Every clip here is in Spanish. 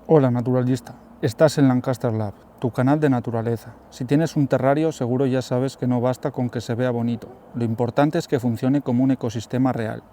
Hola naturalista, estás en Lancaster Lab, tu canal de naturaleza. Si tienes un terrario, seguro ya sabes que no basta con que se vea bonito. Lo importante es que funcione como un ecosistema real.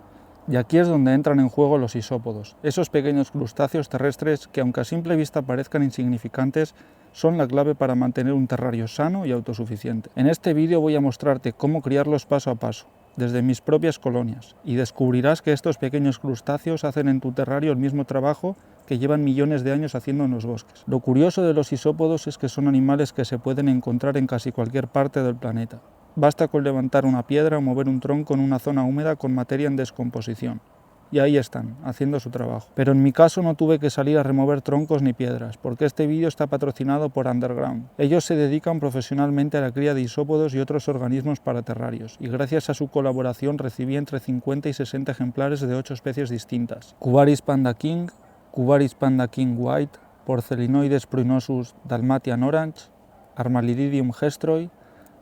Y aquí es donde entran en juego los isópodos, esos pequeños crustáceos terrestres que, aunque a simple vista parezcan insignificantes, son la clave para mantener un terrario sano y autosuficiente. En este vídeo voy a mostrarte cómo criarlos paso a paso, desde mis propias colonias, y descubrirás que estos pequeños crustáceos hacen en tu terrario el mismo trabajo que llevan millones de años haciendo en los bosques. Lo curioso de los isópodos es que son animales que se pueden encontrar en casi cualquier parte del planeta. Basta con levantar una piedra o mover un tronco en una zona húmeda con materia en descomposición. Y ahí están, haciendo su trabajo. Pero en mi caso no tuve que salir a remover troncos ni piedras, porque este vídeo está patrocinado por Underground. Ellos se dedican profesionalmente a la cría de isópodos y otros organismos para terrarios, y gracias a su colaboración recibí entre 50 y 60 ejemplares de 8 especies distintas. Cubaris panda king, Cubaris panda king white, Porcelinoides pruinosus dalmatian orange, Armadillidium gestroi,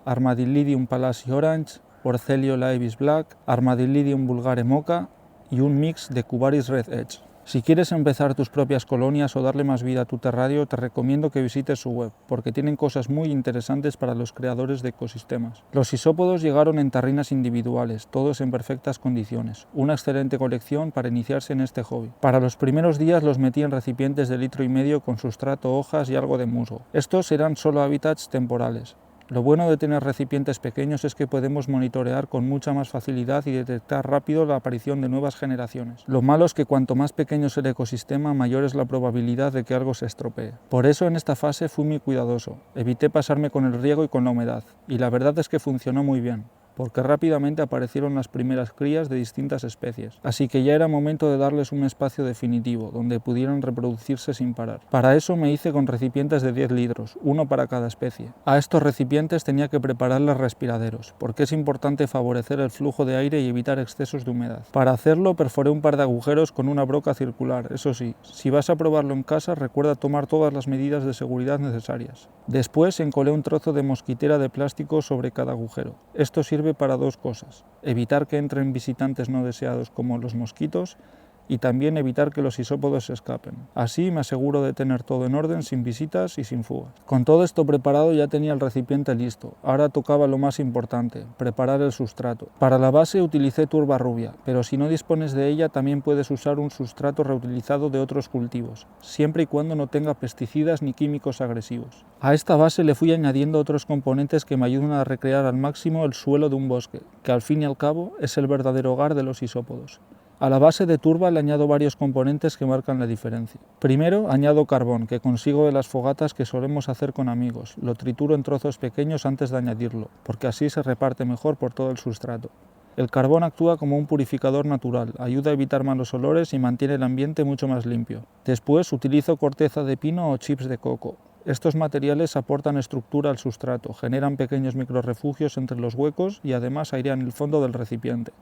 Armadillidium palasi orange, Porcelio laevis black, Armadillidium vulgare mocha y un mix de Cubaris red edge. Si quieres empezar tus propias colonias o darle más vida a tu terrario, te recomiendo que visites su web, porque tienen cosas muy interesantes para los creadores de ecosistemas. Los isópodos llegaron en tarrinas individuales, todos en perfectas condiciones. Una excelente colección para iniciarse en este hobby. Para los primeros días los metí en recipientes de 1,5 litros con sustrato, hojas y algo de musgo. Estos eran solo hábitats temporales. Lo bueno de tener recipientes pequeños es que podemos monitorear con mucha más facilidad y detectar rápido la aparición de nuevas generaciones. Lo malo es que cuanto más pequeño es el ecosistema, mayor es la probabilidad de que algo se estropee. Por eso en esta fase fui muy cuidadoso. Evité pasarme con el riego y con la humedad, y la verdad es que funcionó muy bien, porque rápidamente aparecieron las primeras crías de distintas especies, así que ya era momento de darles un espacio definitivo, donde pudieran reproducirse sin parar. Para eso me hice con recipientes de 10 litros, uno para cada especie. A estos recipientes tenía que prepararles respiraderos, porque es importante favorecer el flujo de aire y evitar excesos de humedad. Para hacerlo perforé un par de agujeros con una broca circular, eso sí, si vas a probarlo en casa recuerda tomar todas las medidas de seguridad necesarias. Después encolé un trozo de mosquitera de plástico sobre cada agujero. Esto sirve para dos cosas: evitar que entren visitantes no deseados como los mosquitos y también evitar que los isópodos se escapen. Así me aseguro de tener todo en orden, sin visitas y sin fugas. Con todo esto preparado ya tenía el recipiente listo. Ahora tocaba lo más importante: preparar el sustrato. Para la base utilicé turba rubia, pero si no dispones de ella también puedes usar un sustrato reutilizado de otros cultivos, siempre y cuando no tenga pesticidas ni químicos agresivos. A esta base le fui añadiendo otros componentes que me ayudan a recrear al máximo el suelo de un bosque, que al fin y al cabo es el verdadero hogar de los isópodos. A la base de turba le añado varios componentes que marcan la diferencia. Primero añado carbón, que consigo de las fogatas que solemos hacer con amigos. Lo trituro en trozos pequeños antes de añadirlo, porque así se reparte mejor por todo el sustrato. El carbón actúa como un purificador natural, ayuda a evitar malos olores y mantiene el ambiente mucho más limpio. Después utilizo corteza de pino o chips de coco. Estos materiales aportan estructura al sustrato, generan pequeños microrrefugios entre los huecos y además airean el fondo del recipiente,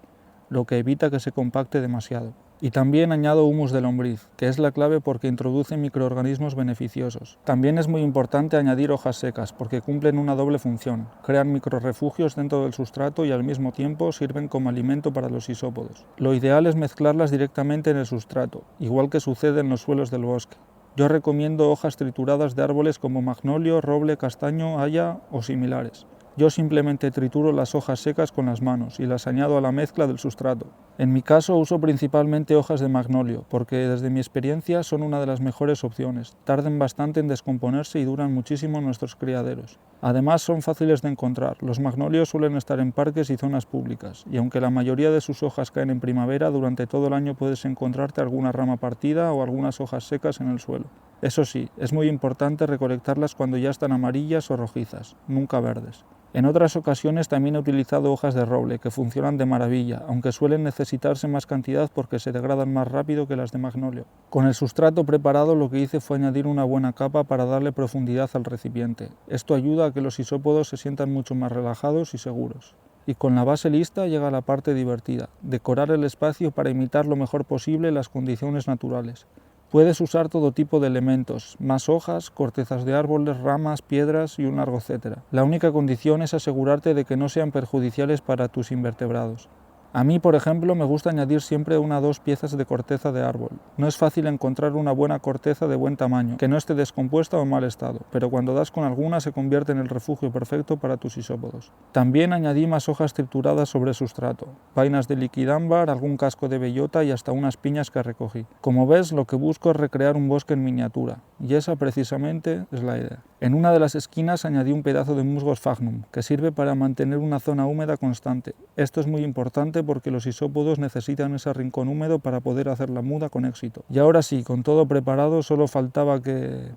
lo que evita que se compacte demasiado. Y también añado humus de lombriz, que es la clave porque introduce microorganismos beneficiosos. También es muy importante añadir hojas secas, porque cumplen una doble función: crean microrrefugios dentro del sustrato y al mismo tiempo sirven como alimento para los isópodos. Lo ideal es mezclarlas directamente en el sustrato, igual que sucede en los suelos del bosque. Yo recomiendo hojas trituradas de árboles como magnolio, roble, castaño, haya o similares. Yo simplemente trituro las hojas secas con las manos y las añado a la mezcla del sustrato. En mi caso uso principalmente hojas de magnolio, porque desde mi experiencia son una de las mejores opciones. Tardan bastante en descomponerse y duran muchísimo en nuestros criaderos. Además son fáciles de encontrar. Los magnolios suelen estar en parques y zonas públicas, y aunque la mayoría de sus hojas caen en primavera, durante todo el año puedes encontrarte alguna rama partida o algunas hojas secas en el suelo. Eso sí, es muy importante recolectarlas cuando ya están amarillas o rojizas, nunca verdes. En otras ocasiones también he utilizado hojas de roble, que funcionan de maravilla, aunque suelen necesitarse más cantidad porque se degradan más rápido que las de magnolio. Con el sustrato preparado lo que hice fue añadir una buena capa para darle profundidad al recipiente. Esto ayuda a que los isópodos se sientan mucho más relajados y seguros. Y con la base lista llega la parte divertida: decorar el espacio para imitar lo mejor posible las condiciones naturales. Puedes usar todo tipo de elementos: más hojas, cortezas de árboles, ramas, piedras y un largo etcétera. La única condición es asegurarte de que no sean perjudiciales para tus invertebrados. A mí, por ejemplo, me gusta añadir siempre 1 o 2 piezas de corteza de árbol. No es fácil encontrar una buena corteza de buen tamaño, que no esté descompuesta o en mal estado, pero cuando das con alguna se convierte en el refugio perfecto para tus isópodos. También añadí más hojas trituradas sobre el sustrato, vainas de liquidámbar, algún casco de bellota y hasta unas piñas que recogí. Como ves, lo que busco es recrear un bosque en miniatura, y esa precisamente es la idea. En una de las esquinas añadí un pedazo de musgo sphagnum, que sirve para mantener una zona húmeda constante. Esto es muy importante porque los isópodos necesitan ese rincón húmedo para poder hacer la muda con éxito. Y ahora sí, con todo preparado, solo faltaba que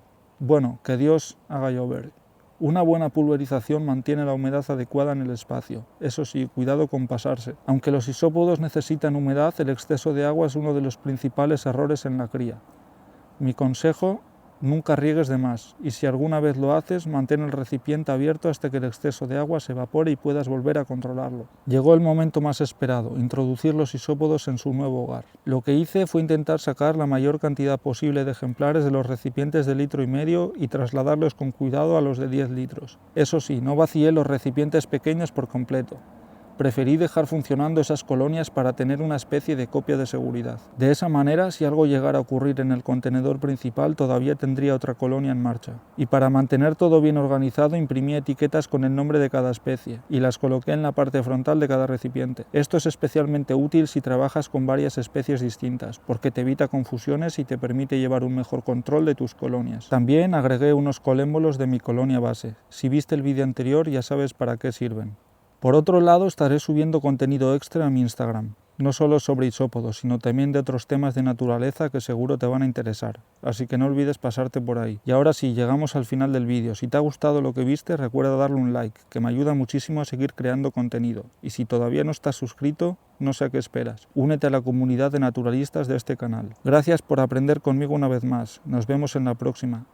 Dios haga llover. Una buena pulverización mantiene la humedad adecuada en el espacio. Eso sí, cuidado con pasarse. Aunque los isópodos necesitan humedad, el exceso de agua es uno de los principales errores en la cría. Mi consejo: nunca riegues de más, y si alguna vez lo haces, mantén el recipiente abierto hasta que el exceso de agua se evapore y puedas volver a controlarlo. Llegó el momento más esperado, introducir los isópodos en su nuevo hogar. Lo que hice fue intentar sacar la mayor cantidad posible de ejemplares de los recipientes de 1,5 litros y trasladarlos con cuidado a los de 10 litros. Eso sí, no vacié los recipientes pequeños por completo. Preferí dejar funcionando esas colonias para tener una especie de copia de seguridad. De esa manera, si algo llegara a ocurrir en el contenedor principal, todavía tendría otra colonia en marcha. Y para mantener todo bien organizado, imprimí etiquetas con el nombre de cada especie y las coloqué en la parte frontal de cada recipiente. Esto es especialmente útil si trabajas con varias especies distintas, porque te evita confusiones y te permite llevar un mejor control de tus colonias. También agregué unos colémbolos de mi colonia base. Si viste el vídeo anterior, ya sabes para qué sirven. Por otro lado, estaré subiendo contenido extra a mi Instagram, no solo sobre isópodos, sino también de otros temas de naturaleza que seguro te van a interesar, así que no olvides pasarte por ahí. Y ahora sí, llegamos al final del vídeo. Si te ha gustado lo que viste, recuerda darle un like, que me ayuda muchísimo a seguir creando contenido. Y si todavía no estás suscrito, no sé a qué esperas. Únete a la comunidad de naturalistas de este canal. Gracias por aprender conmigo una vez más. Nos vemos en la próxima.